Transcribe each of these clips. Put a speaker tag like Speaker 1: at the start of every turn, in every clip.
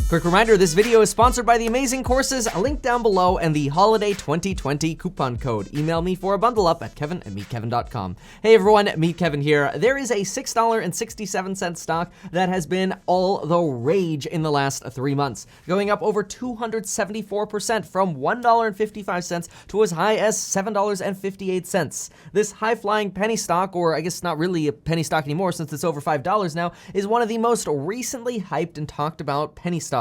Speaker 1: Quick reminder, this video is sponsored by the amazing courses linked down below and the Holiday 2020 coupon code. Email me for a bundle up at kevin@meetkevin.com. Hey everyone, Meet Kevin here. There is a $6.67 stock that has been all the rage in the last 3 months, going up over 274% from $1.55 to as high as $7.58. This high-flying penny stock, or I guess not really a penny stock anymore since it's over $5 now, is one of the most recently hyped and talked about penny stocks,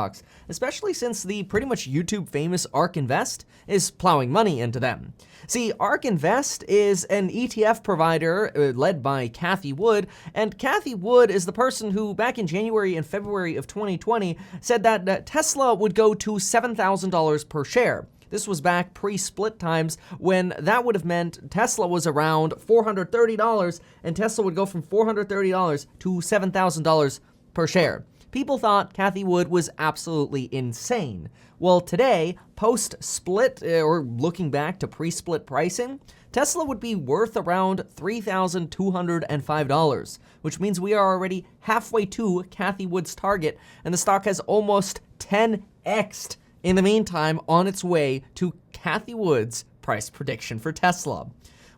Speaker 1: especially since the pretty much YouTube famous Ark Invest is plowing money into them. See, Ark Invest is an ETF provider led by Cathie Wood, and Cathie Wood is the person who back in January and February of 2020 said that Tesla would go to $7,000 per share. This was back pre-split times when that would have meant Tesla was around $430 and Tesla would go from $430 to $7,000 per share. People thought Cathie Wood was absolutely insane. Well, today, post-split, or looking back to pre-split pricing, Tesla would be worth around $3,205, which means we are already halfway to Cathie Wood's target, and the stock has almost 10x'd in the meantime on its way to Cathie Wood's price prediction for Tesla.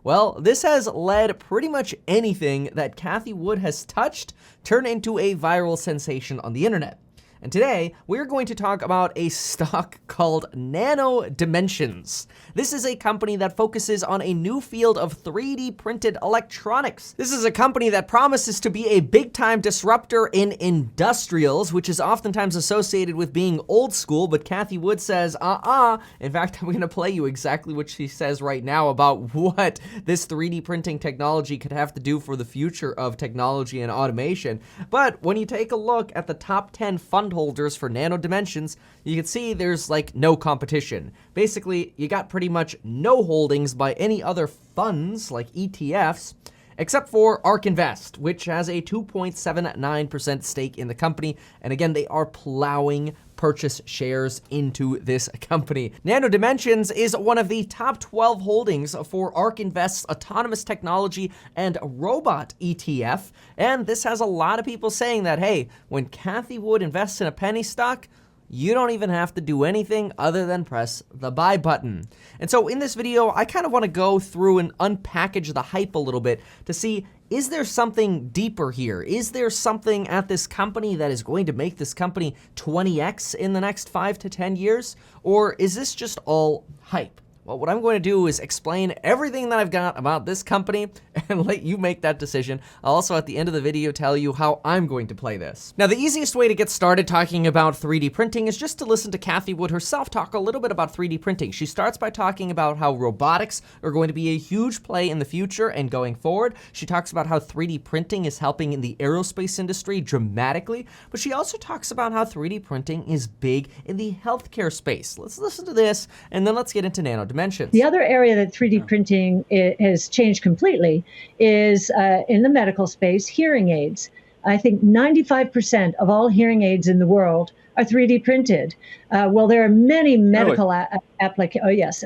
Speaker 1: Well, this has led pretty much anything that Cathie Wood has touched turn into a viral sensation on the internet. And today, we're going to talk about a stock called Nano Dimensions. This is a company that focuses on a new field of 3D printed electronics. This is a company that promises to be a big-time disruptor in industrials, which is oftentimes associated with being old school, but Cathie Wood says, In fact, I'm gonna play you exactly what she says right now about what this 3D printing technology could have to do for the future of technology and automation. But when you take a look at the top 10 fund holders for Nano Dimensions, you can see there's like no competition. Basically, you got pretty much no holdings by any other funds like ETFs, except for Ark Invest, which has a 2.79% stake in the company. And again, they are plowing purchase shares into this company. Nano Dimensions is one of the top 12 holdings for Ark Invest's autonomous technology and robot ETF. And this has a lot of people saying that, hey, when Cathie Wood invests in a penny stock, you don't even have to do anything other than press the buy button. And so in this video, I kind of want to go through and unpackage the hype a little bit to see, is there something deeper here? Is there something at this company that is going to make this company 20x in the next 5 to 10 years? Or is this just all hype? Well, what I'm going to do is explain everything that I've got about this company and let you make that decision. I'll also, at the end of the video, tell you how I'm going to play this. Now, the easiest way to get started talking about 3D printing is just to listen to Cathie Wood herself talk a little bit about 3D printing. She starts by talking about how robotics are going to be a huge play in the future and going forward. She talks about how 3D printing is helping in the aerospace industry dramatically, but she also talks about how 3D printing is big in the healthcare space. Let's listen to this, and then let's get into Nano Dimensions.
Speaker 2: The other area that 3D printing has changed completely is in the medical space, hearing aids. I think 95% of all hearing aids in the world are 3D printed. Well, there are many medical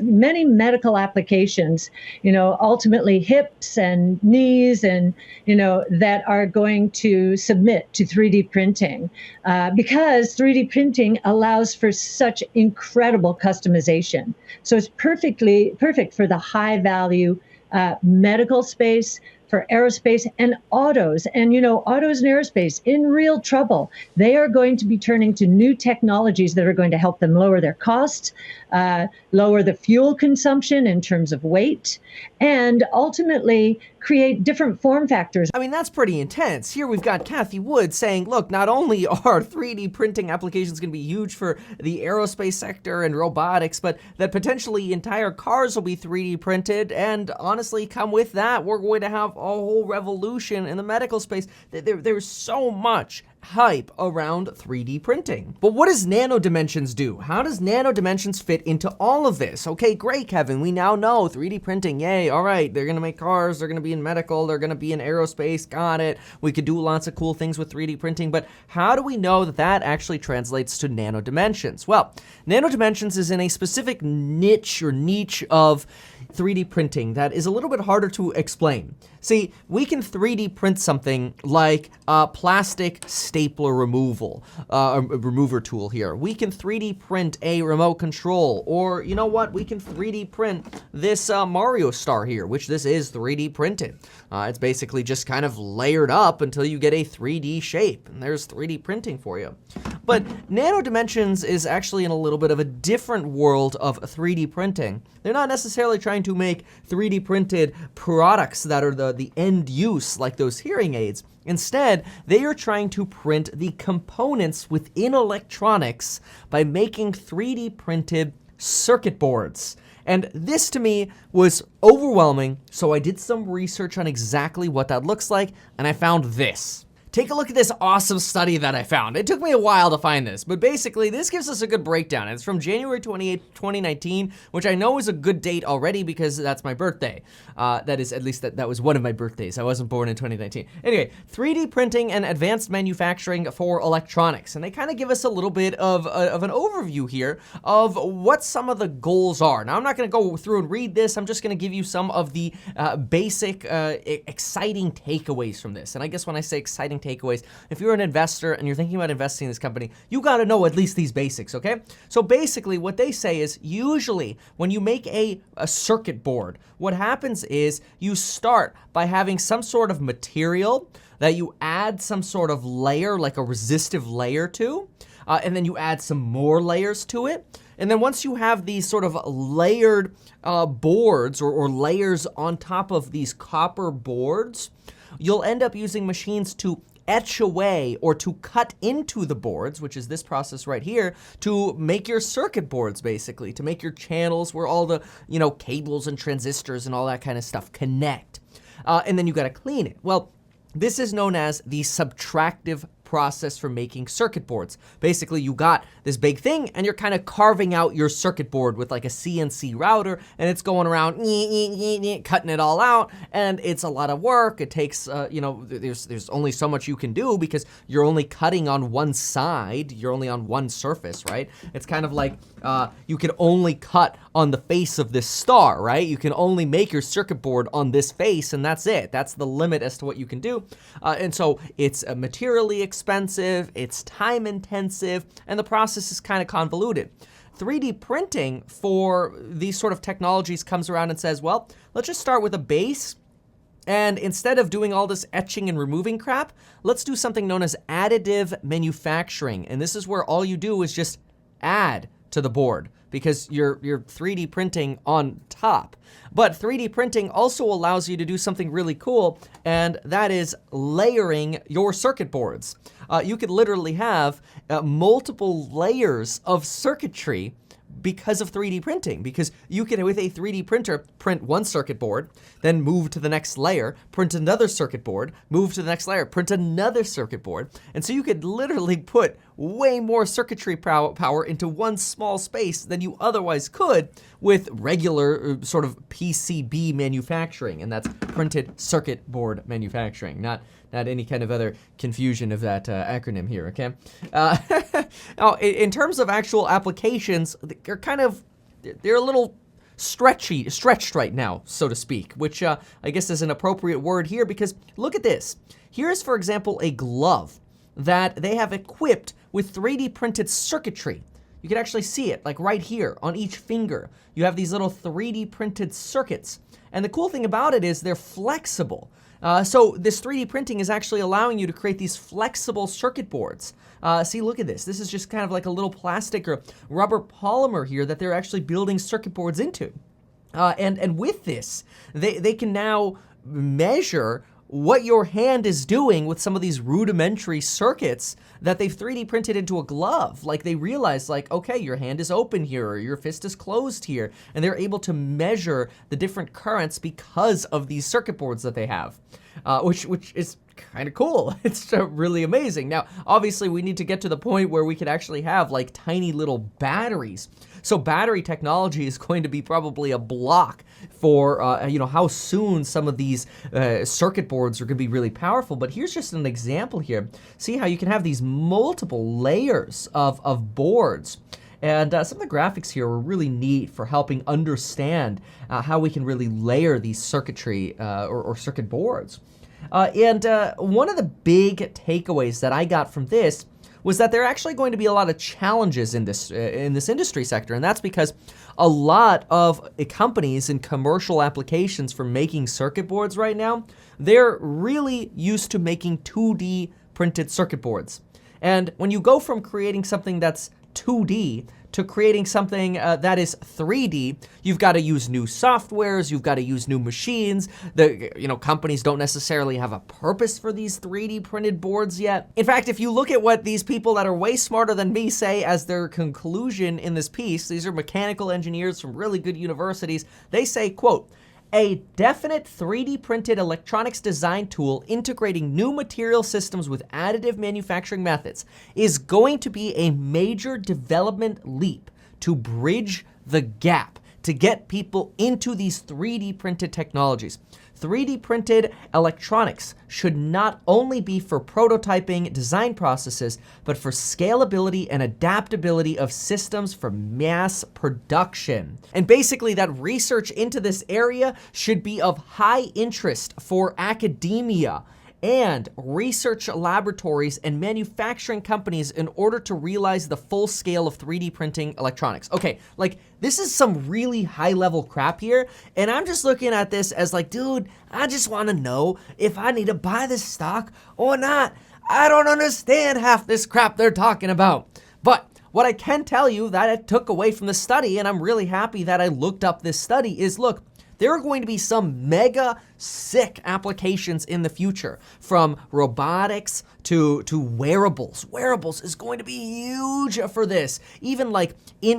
Speaker 2: many medical applications, ultimately hips and knees and, that are going to submit to 3D printing because 3D printing allows for such incredible customization. So it's perfect for the high value medical space, for aerospace and autos. And, autos and aerospace in real trouble. They are going to be turning to new technologies that are going to help them lower their costs, lower the fuel consumption in terms of weight, and ultimately create different form factors.
Speaker 1: I mean, that's pretty intense. Here we've got Cathie Wood saying, look, not only are 3D printing applications going to be huge for the aerospace sector and robotics, but that potentially entire cars will be 3D printed. And honestly, come with that, we're going to have a whole revolution in the medical space. There's so much hype around 3D printing. But what does Nano Dimensions do? How does Nano Dimensions fit into all of this? Okay, great, Kevin. We now know 3D printing, yay, all right. They're gonna make cars, they're gonna be in medical, they're gonna be in aerospace, got it. We could do lots of cool things with 3D printing, but how do we know that that actually translates to Nano Dimensions? Well, Nano Dimensions is in a specific niche of 3D printing that is a little bit harder to explain. See, we can 3D print something like plastic stapler remover tool here. We can 3D print a remote control, or you know what? We can 3D print this Mario star here, which this is 3D printed. It's basically just kind of layered up until you get a 3D shape, and there's 3D printing for you. But Nano Dimensions is actually in a little bit of a different world of 3D printing. They're not necessarily trying to make 3D printed products that are the end use, like those hearing aids. Instead, they are trying to print the components within electronics by making 3D printed circuit boards. And this to me was overwhelming, so I did some research on exactly what that looks like, and I found this. Take a look at this awesome study that I found. It took me a while to find this, but basically this gives us a good breakdown. It's from January 28, 2019, which I know is a good date already because that's my birthday. That is, at least that was one of my birthdays. I wasn't born in 2019. Anyway, 3D printing and advanced manufacturing for electronics. And they kind of give us a little bit of an overview here of what some of the goals are. Now, I'm not gonna go through and read this. I'm just gonna give you some of the basic, exciting takeaways from this. And I guess when I say exciting takeaways, if you're an investor and you're thinking about investing in this company, you gotta know at least these basics, okay? So basically what they say is usually when you make a circuit board, what happens is you start by having some sort of material that you add some sort of layer, like a resistive layer to, and then you add some more layers to it. And then once you have these sort of layered boards or layers on top of these copper boards, you'll end up using machines to etch away or to cut into the boards, which is this process right here, to make your circuit boards, basically, to make your channels where all the, cables and transistors and all that kind of stuff connect. And then you gotta clean it. Well, this is known as the subtractive process for making circuit boards. Basically, you got this big thing and you're kind of carving out your circuit board with like a CNC router, and it's going around cutting it all out, and it's a lot of work. It takes, there's only so much you can do because you're only cutting on one side. You're only on one surface, right? It's kind of like you can only cut on the face of this star, right? You can only make your circuit board on this face, and that's it. That's the limit as to what you can do. And so it's materially expensive, it's time intensive, and the process is kind of convoluted. 3D printing for these sort of technologies comes around and says, well, let's just start with a base, and instead of doing all this etching and removing crap, let's do something known as additive manufacturing. And this is where all you do is just add to the board, because you're 3D printing on top. But 3D printing also allows you to do something really cool, and that is layering your circuit boards. You could literally have multiple layers of circuitry because of 3D printing, because you can, with a 3D printer, print one circuit board, then move to the next layer, print another circuit board, move to the next layer, print another circuit board. And so you could literally put way more circuitry power into one small space than you otherwise could with regular sort of PCB manufacturing, and that's printed circuit board manufacturing, not any kind of other confusion of that acronym here, okay? Now, in terms of actual applications, they're a little stretched right now, so to speak, which I guess is an appropriate word here, because look at this. Here's, for example, a glove that they have equipped with 3D printed circuitry. You can actually see it, like right here on each finger. You have these little 3D printed circuits. And the cool thing about it is they're flexible. So this 3D printing is actually allowing you to create these flexible circuit boards. See, look at this. This is just kind of like a little plastic or rubber polymer here that they're actually building circuit boards into. And with this, they can now measure what your hand is doing with some of these rudimentary circuits that they've 3D printed into a glove. Like, they realize, like, okay, your hand is open here, or your fist is closed here, and they're able to measure the different currents because of these circuit boards that they have, which is kind of cool. It's really amazing. Now, obviously, we need to get to the point where we could actually have like tiny little batteries. So battery technology is going to be probably a block for how soon some of these circuit boards are going to be really powerful. But here's just an example here. See how you can have these multiple layers of boards. And some of the graphics here were really neat for helping understand how we can really layer these circuitry or circuit boards. And one of the big takeaways that I got from this was that there are actually going to be a lot of challenges in this industry sector, and that's because a lot of companies in commercial applications for making circuit boards right now, they're really used to making 2D printed circuit boards. And when you go from creating something that's 2D to creating something that is 3D, you've got to use new softwares, you've got to use new machines. Companies don't necessarily have a purpose for these 3D printed boards yet. In fact, if you look at what these people that are way smarter than me say as their conclusion in this piece, these are mechanical engineers from really good universities, they say, quote, "A definite 3D printed electronics design tool integrating new material systems with additive manufacturing methods is going to be a major development leap to bridge the gap to get people into these 3D printed technologies. 3D printed electronics should not only be for prototyping design processes, but for scalability and adaptability of systems for mass production." And basically that research into this area should be of high interest for academia and research laboratories and manufacturing companies in order to realize the full scale of 3D printing electronics. Okay, like this is some really high level crap here, and I'm just looking at this as like, dude, I just wanna know if I need to buy this stock or not. I don't understand half this crap they're talking about. But what I can tell you that I took away from the study, and I'm really happy that I looked up this study, is look, there are going to be some mega sick applications in the future, from robotics to wearables. Wearables is going to be huge for this. Even like in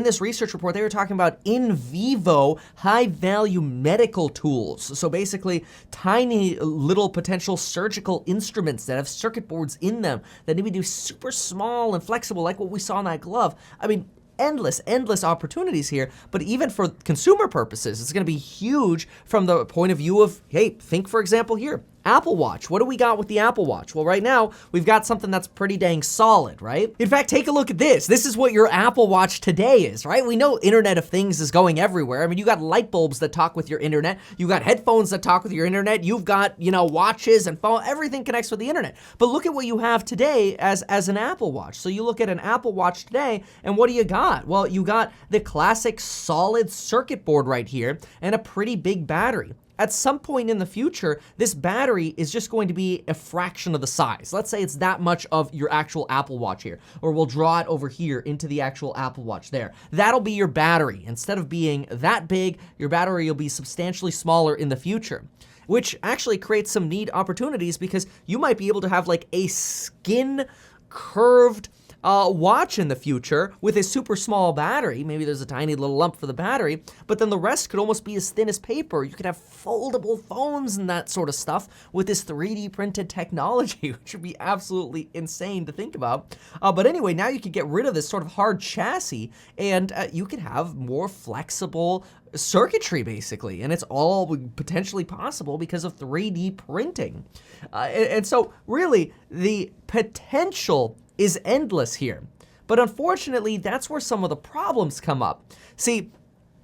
Speaker 1: this research report, they were talking about in vivo high value medical tools. So basically tiny little potential surgical instruments that have circuit boards in them that need to be super small and flexible, like what we saw in that glove. I mean, endless opportunities here, but even for consumer purposes, it's gonna be huge from the point of view of, hey, think for example here, Apple Watch. What do we got with the Apple Watch? Well, right now, we've got something that's pretty dang solid, right? In fact, take a look at this. This is what your Apple Watch today is, right? We know Internet of Things is going everywhere. I mean, you got light bulbs that talk with your internet. You got headphones that talk with your internet. You've got, watches and phone. Everything connects with the internet. But look at what you have today as an Apple Watch. So you look at an Apple Watch today, and what do you got? Well, you got the classic solid circuit board right here and a pretty big battery. At some point in the future, this battery is just going to be a fraction of the size. Let's say it's that much of your actual Apple Watch here, or we'll draw it over here into the actual Apple Watch there. That'll be your battery. Instead of being that big, your battery will be substantially smaller in the future, which actually creates some neat opportunities because you might be able to have like a skin curved watch in the future with a super small battery. Maybe there's a tiny little lump for the battery, but then the rest could almost be as thin as paper. You could have foldable phones and that sort of stuff with this 3D printed technology, which would be absolutely insane to think about. But anyway, now you could get rid of this sort of hard chassis and you could have more flexible circuitry basically, and it's all potentially possible because of 3D printing. And so really the potential is endless here. But unfortunately, that's where some of the problems come up. See,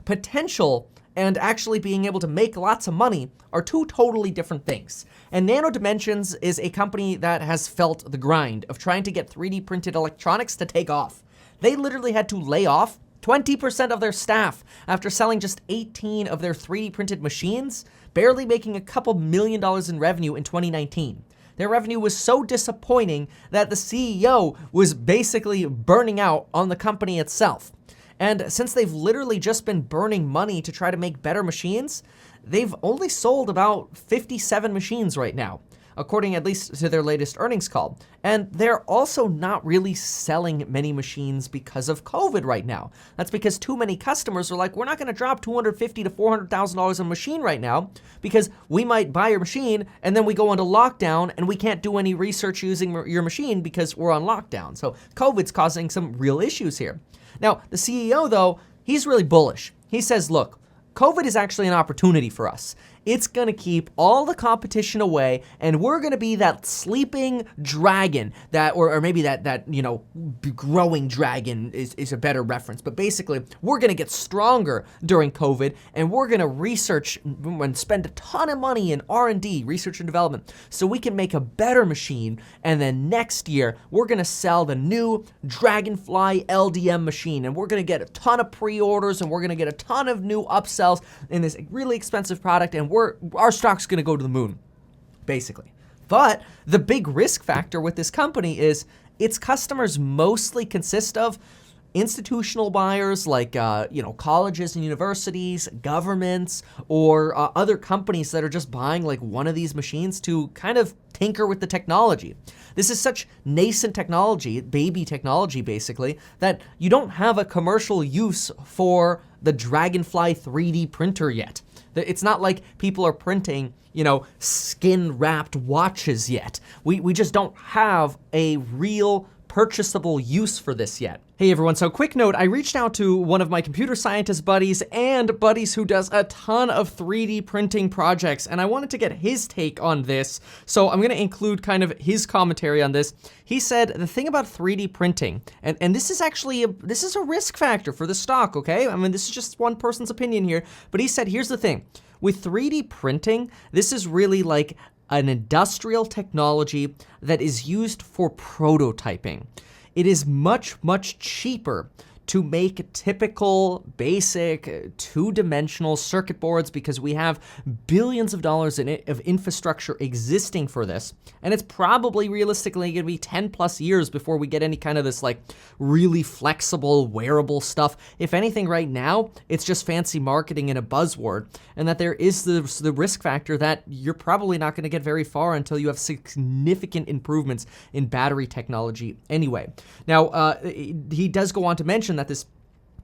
Speaker 1: potential and actually being able to make lots of money are two totally different things. And Nano Dimensions is a company that has felt the grind of trying to get 3D printed electronics to take off. They literally had to lay off 20% of their staff after selling just 18 of their 3D printed machines, barely making a couple $1 million in revenue in 2019. Their revenue was so disappointing that the CEO was basically burning out on the company itself. And since they've literally just been burning money to try to make better machines, they've only sold about 57 machines right now, according at least to their latest earnings call. And they're also not really selling many machines because of COVID right now. That's because too many customers are like, we're not gonna drop $250,000 to $400,000 on a machine right now because we might buy your machine and then we go into lockdown and we can't do any research using your machine because we're on lockdown. So COVID's causing some real issues here. Now, the CEO though, he's really bullish. He says, look, COVID is actually an opportunity for us. it's gonna keep all the competition away, and we're gonna be that sleeping dragon that, or maybe that growing dragon is a better reference, but basically we're gonna get stronger during COVID, and we're gonna research and spend a ton of money in R&D, research and development, so we can make a better machine, and then next year we're gonna sell the new Dragonfly LDM machine, and we're gonna get a ton of pre-orders, and we're gonna get a ton of new upsells in this really expensive product, and our stock's gonna go to the moon, basically. But the big risk factor with this company is its customers mostly consist of institutional buyers like colleges and universities, governments, or other companies that are just buying like one of these machines to kind of tinker with the technology. This is such nascent technology, baby technology basically, that you don't have a commercial use for the Dragonfly 3D printer yet. It's not like people are printing, skin-wrapped watches yet. We just don't have a real purchasable use for this yet. Hey everyone, so quick note, I reached out to one of my computer scientist buddies and buddies who does a ton of 3D printing projects, and I wanted to get his take on this, so I'm gonna include kind of his commentary on this. He said the thing about 3D printing, and this is actually this is a risk factor for the stock, okay? I mean, this is just one person's opinion here, but he said, here's the thing. With 3D printing, this is really like an industrial technology that is used for prototyping. It is much, much cheaper to make typical, basic, two-dimensional circuit boards because we have billions of dollars of infrastructure existing for this. And it's probably realistically gonna be 10 plus years before we get any kind of this like really flexible, wearable stuff. If anything right now, it's just fancy marketing and a buzzword. And that there is the risk factor that you're probably not gonna get very far until you have significant improvements in battery technology anyway. Now, he does go on to mention that this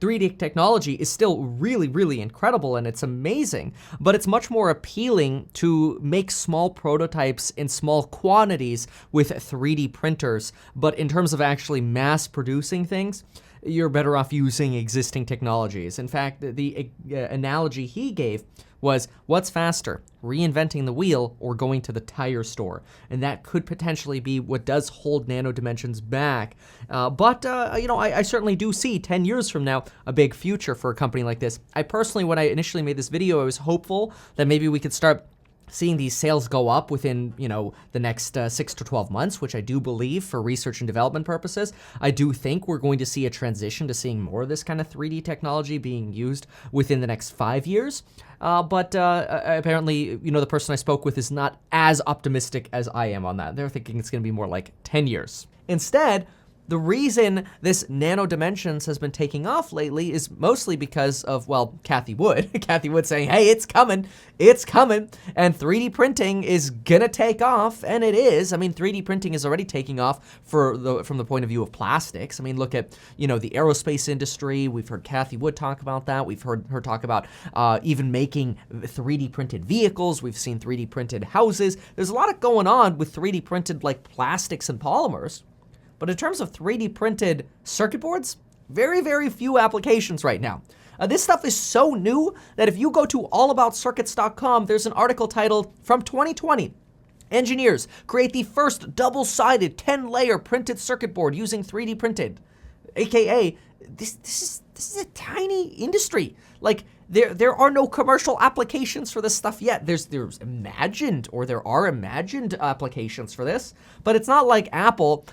Speaker 1: 3D technology is still really, really incredible and it's amazing, but it's much more appealing to make small prototypes in small quantities with 3D printers. But in terms of actually mass producing things, you're better off using existing technologies. In fact, the analogy he gave was, what's faster, reinventing the wheel or going to the tire store? And that could potentially be what does hold Nano Dimensions back. I certainly do see 10 years from now a big future for a company like this. I personally, when I initially made this video, I was hopeful that maybe we could start seeing these sales go up within, the next 6 to 12 months, which I do believe for research and development purposes. I do think we're going to see a transition to seeing more of this kind of 3D technology being used within the next 5 years. Apparently, the person I spoke with is not as optimistic as I am on that. They're thinking it's going to be more like 10 years. Instead, the reason this Nano Dimensions has been taking off lately is mostly because of, Cathie Wood. Cathie Wood saying, hey, it's coming, and 3D printing is gonna take off, and it is. I mean, 3D printing is already taking off from the point of view of plastics. I mean, look at, the aerospace industry. We've heard Cathie Wood talk about that. We've heard her talk about even making 3D printed vehicles. We've seen 3D printed houses. There's a lot going on with 3D printed like plastics and polymers. But in terms of 3D printed circuit boards, very, very few applications right now. This stuff is so new that if you go to allaboutcircuits.com, there's an article titled, From 2020, Engineers Create the First Double-Sided 10-Layer Printed Circuit Board Using 3D Printed. AKA, this is a tiny industry. Like, there are no commercial applications for this stuff yet. There are imagined applications for this, but it's not like Apple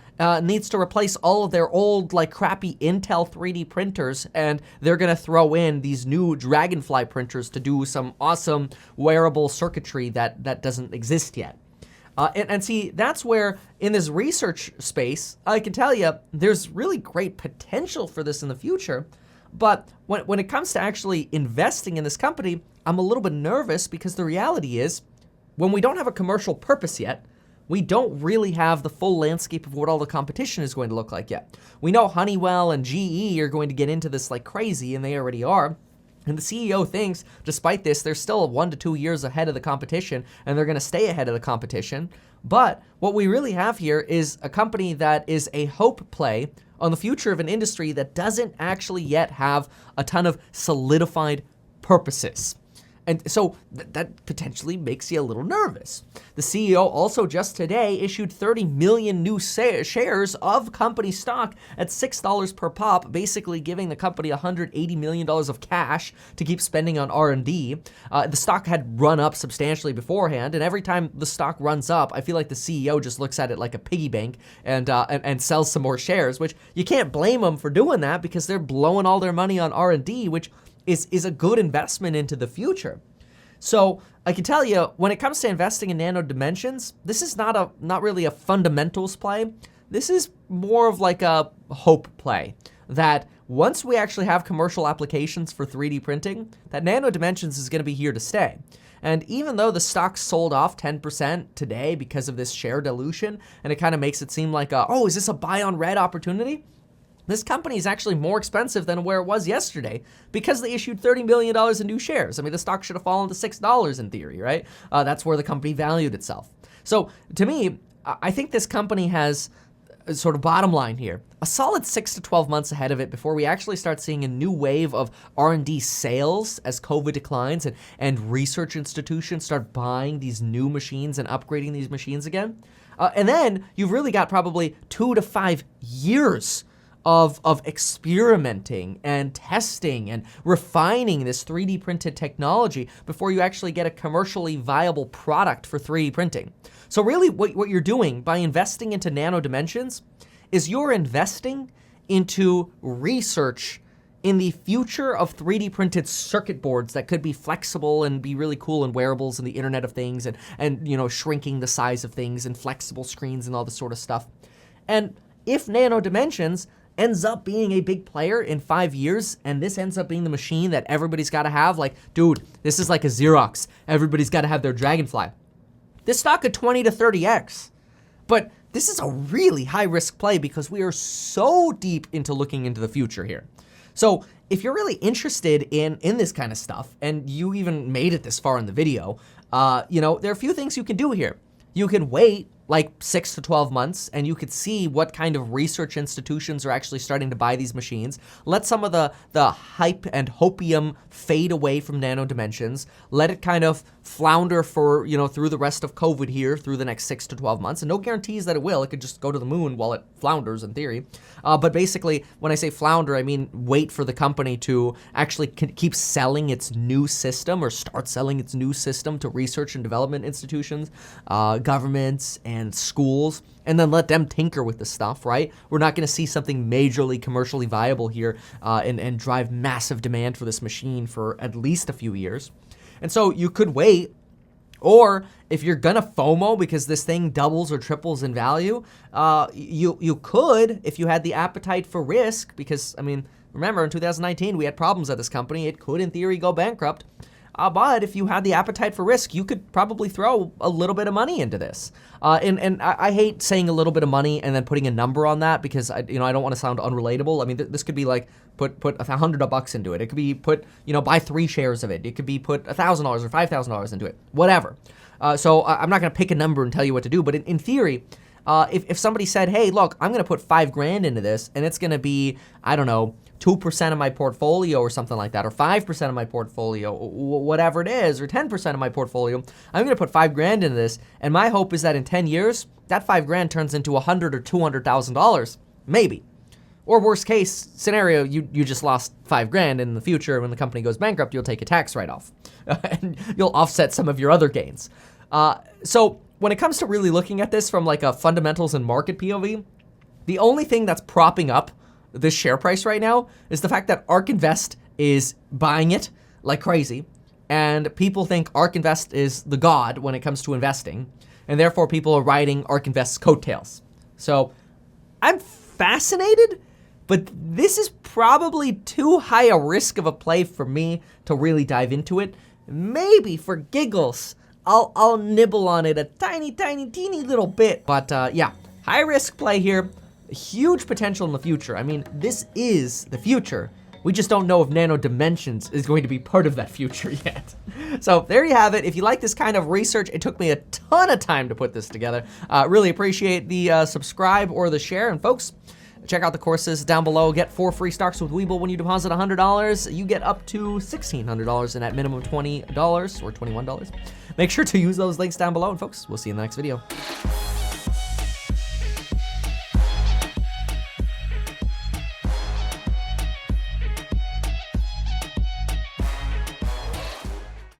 Speaker 1: needs to replace all of their old, like, crappy Intel 3D printers, and they're gonna throw in these new Dragonfly printers to do some awesome wearable circuitry that doesn't exist yet. And see, that's where, in this research space, I can tell you, there's really great potential for this in the future. But when it comes to actually investing in this company, I'm a little bit nervous because the reality is, when we don't have a commercial purpose yet, we don't really have the full landscape of what all the competition is going to look like yet. We know Honeywell and GE are going to get into this like crazy, and they already are. And the CEO thinks, despite this, they're still 1 to 2 years ahead of the competition, and they're going to stay ahead of the competition. But what we really have here is a company that is a hope play on the future of an industry that doesn't actually yet have a ton of solidified purposes. And so that potentially makes you a little nervous. The CEO also just today issued 30 million new shares of company stock at $6 per pop, basically giving the company $180 million of cash to keep spending on R&D. The stock had run up substantially beforehand, and every time the stock runs up, I feel like the CEO just looks at it like a piggy bank and sells some more shares, which you can't blame them for doing that because they're blowing all their money on R&D, which is a good investment into the future. So I can tell you, when it comes to investing in Nano Dimensions, this is not really a fundamentals play. This is more of like a hope play, that once we actually have commercial applications for 3D printing, that Nano Dimensions is going to be here to stay. And even though the stock sold off 10% today because of this share dilution, and it kind of makes it seem like, is this a buy on red opportunity? This company is actually more expensive than where it was yesterday because they issued $30 million in new shares. I mean, the stock should have fallen to $6 in theory, right? That's where the company valued itself. So to me, I think this company has a sort of bottom line here, a solid 6 to 12 months ahead of it before we actually start seeing a new wave of R&D sales as COVID declines and research institutions start buying these new machines and upgrading these machines again. And then you've really got probably 2 to 5 years of experimenting and testing and refining this 3D printed technology before you actually get a commercially viable product for 3D printing. So really what you're doing by investing into Nano Dimensions is you're investing into research in the future of 3D printed circuit boards that could be flexible and be really cool in wearables and the Internet of Things and shrinking the size of things and flexible screens and all this sort of stuff. And if Nano Dimensions ends up being a big player in 5 years, and this ends up being the machine that everybody's got to have, like, dude, this is like a Xerox. Everybody's got to have their Dragonfly. This stock could 20 to 30x. But this is a really high-risk play because we are so deep into looking into the future here. So if you're really interested in this kind of stuff, and you even made it this far in the video, there are a few things you can do here. You can wait like 6 to 12 months, and you could see what kind of research institutions are actually starting to buy these machines. Let some of the hype and hopium fade away from Nano Dimensions. Let it kind of flounder for, through the rest of COVID here, through the next 6 to 12 months. And no guarantees that it will. It could just go to the moon while it flounders in theory. But basically, when I say flounder, I mean wait for the company to actually keep selling its new system or start selling its new system to research and development institutions, governments, and schools, and then let them tinker with the stuff, right? We're not going to see something majorly commercially viable here and drive massive demand for this machine for at least a few years. And so you could wait, or if you're going to FOMO because this thing doubles or triples in value, you could, if you had the appetite for risk, because, remember, in 2019, we had problems at this company. It could, in theory, go bankrupt. But if you had the appetite for risk, you could probably throw a little bit of money into this. And I hate saying a little bit of money and then putting a number on that because I don't want to sound unrelatable. This could be like put $100 into it. It could be buy 3 shares of it. It could be put $1,000 or $5,000 into it. Whatever. So I'm not going to pick a number and tell you what to do. But in theory, if somebody said, hey, look, I'm going to put $5,000 into this, and it's going to be, 2% of my portfolio or something like that, or 5% of my portfolio, whatever it is, or 10% of my portfolio, I'm going to put $5,000 into this, and my hope is that in 10 years, that $5,000 turns into $100,000 or $200,000, maybe. Or worst case scenario, you just lost $5,000 in the future. When the company goes bankrupt, you'll take a tax write-off, and you'll offset some of your other gains. So when it comes to really looking at this from like a fundamentals and market POV, the only thing that's propping up this share price right now is the fact that Ark Invest is buying it like crazy, and people think Ark Invest is the god when it comes to investing, and therefore people are riding Ark Invest's coattails. So I'm fascinated, but this is probably too high a risk of a play for me to really dive into it. Maybe for giggles, I'll nibble on it a tiny little bit, but yeah, high risk play here. Huge potential in the future. This is the future. We just don't know if Nano Dimensions is going to be part of that future yet. So there you have it. If you like this kind of research, it took me a ton of time to put this together. Really appreciate the subscribe or the share. And folks, Check out the courses down below. Get 4 free stocks with Webull when you deposit $100. You get up to $1,600 and at minimum $20 or $21. Make sure to use those links down below. And folks, we'll see you in the next video.